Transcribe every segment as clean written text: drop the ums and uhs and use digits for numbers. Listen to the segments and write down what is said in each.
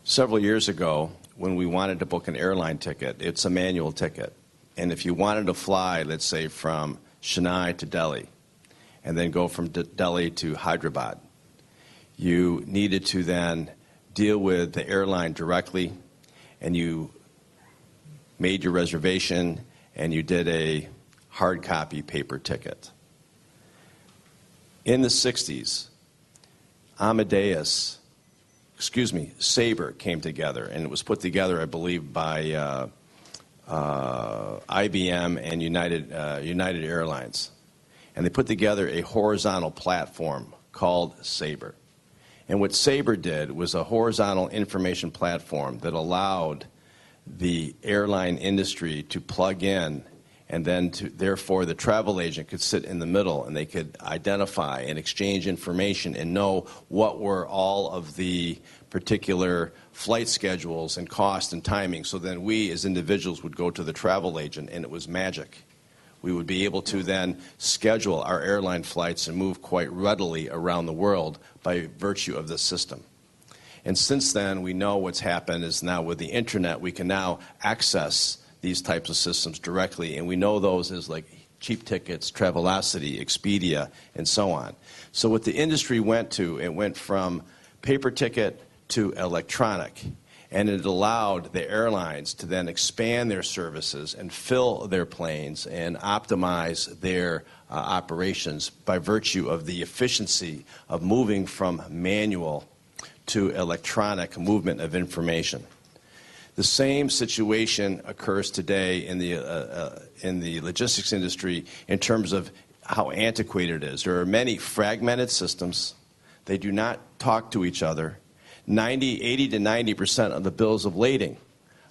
Several years ago, when we wanted to book an airline ticket, it's a manual ticket. And if you wanted to fly, let's say, from Chennai to Delhi, and then go from Delhi to Hyderabad, you needed to then deal with the airline directly, and you made your reservation, and you did a hard copy paper ticket. In the 60s, Sabre came together, and it was put together, I believe, by IBM and United Airlines. And they put together a horizontal platform called Sabre. And what Sabre did was a horizontal information platform that allowed the airline industry to plug in, and then therefore the travel agent could sit in the middle, and they could identify and exchange information and know what were all of the particular flight schedules and cost and timing. So then we as individuals would go to the travel agent, and it was magic. We would be able to then schedule our airline flights and move quite readily around the world by virtue of this system. And since then, we know what's happened is now with the internet, we can now access these types of systems directly, and we know those as like Cheap Tickets, Travelocity, Expedia, and so on. So what the industry went to, it went from paper ticket to electronic, and it allowed the airlines to then expand their services and fill their planes and optimize their operations by virtue of the efficiency of moving from manual to electronic movement of information. The same situation occurs today in the logistics industry in terms of how antiquated it is. There are many fragmented systems. They do not talk to each other. 80 to 90% of the bills of lading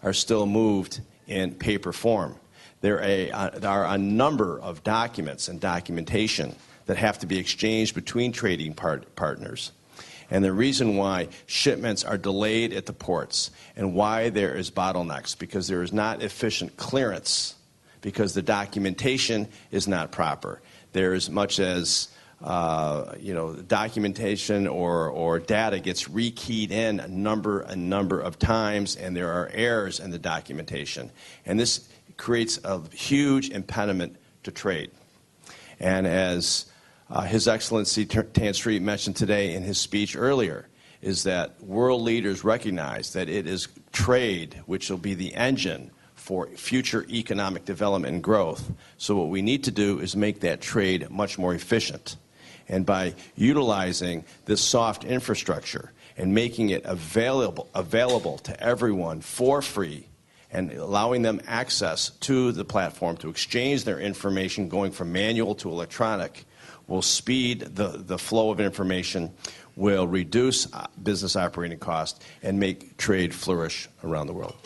are still moved in paper form. There are a number of documents and documentation that have to be exchanged between trading partners. And the reason why shipments are delayed at the ports and why there is bottlenecks, because there is not efficient clearance, because the documentation is not proper. There is much as documentation or data gets rekeyed in a number of times, and there are errors in the documentation. And this creates a huge impediment to trade. And as His Excellency Tan Sri mentioned today in his speech earlier, is that world leaders recognize that it is trade which will be the engine for future economic development and growth. So what we need to do is make that trade much more efficient. And by utilizing this soft infrastructure and making it available to everyone for free, and allowing them access to the platform to exchange their information going from manual to electronic, will speed the flow of information, will reduce business operating costs, and make trade flourish around the world.